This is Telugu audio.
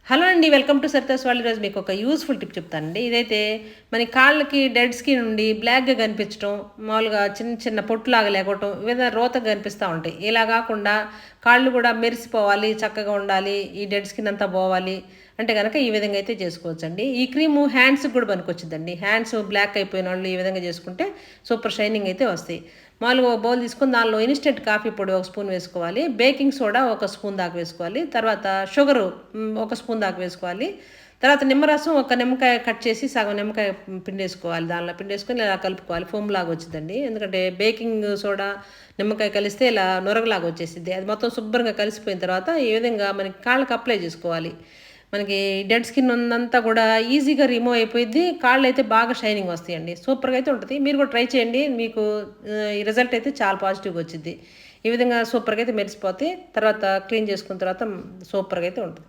హలో అండి, వెల్కమ్ టు సరితాస్ వాళ్ళు. ఈరోజు మీకు ఒక యూస్ఫుల్ టిప్ చెప్తానండి. ఇదైతే మన కాళ్ళకి డెడ్ స్కిన్ ఉండి బ్లాక్గా కనిపించడం, మామూలుగా చిన్న చిన్న పొట్టులాగా లేకపోవటం, వివిధ రోతగా కనిపిస్తూ ఉంటాయి. ఇలా కాకుండా కాళ్ళు కూడా మెరిసిపోవాలి, చక్కగా ఉండాలి, ఈ డెడ్ స్కిన్ అంతా పోవాలి అంటే కనుక ఈ విధంగా అయితే చేసుకోవచ్చండి. ఈ క్రీము హ్యాండ్స్కి కూడా పనికొచ్చిందండి. హ్యాండ్స్ బ్లాక్ అయిపోయిన వాళ్ళు ఈ విధంగా చేసుకుంటే సూపర్ షైనింగ్ అయితే వస్తాయి. మామూలుగా ఒక బౌల్ తీసుకొని దానిలో ఇన్స్టెంట్ కాఫీ పొడి ఒక స్పూన్ వేసుకోవాలి, బేకింగ్ సోడా ఒక స్పూన్ దాకా వేసుకోవాలి, తర్వాత షుగరు ఒక స్పూన్ దాకా వేసుకోవాలి, తర్వాత నిమ్మరసం ఒక నిమ్మకాయ కట్ చేసి సగం నిమ్మకాయ పిండేసుకోవాలి, దానిలో పిండేసుకొని ఇలా కలుపుకోవాలి. ఫోమ్ లాగా వచ్చిందండి, ఎందుకంటే బేకింగ్ సోడా నిమ్మకాయ కలిస్తే ఇలా నొరగలాగా వచ్చేసింది. అది మొత్తం శుభ్రంగా కలిసిపోయిన తర్వాత ఈ విధంగా మనకి కాళ్ళకి అప్లై చేసుకోవాలి. మనకి డెడ్ స్కిన్ ఉన్నంతా కూడా ఈజీగా రిమూవ్ అయిపోయింది. కాళ్ళు అయితే బాగా షైనింగ్ వస్తాయండి, సూపర్గా అయితే ఉంటుంది. మీరు కూడా ట్రై చేయండి, మీకు ఈ రిజల్ట్ అయితే చాలా పాజిటివ్గా వచ్చింది. ఈ విధంగా సూపర్గా అయితే మెరిసిపోతే తర్వాత క్లీన్ చేసుకున్న తర్వాత సూపర్గా అయితే ఉంటుంది.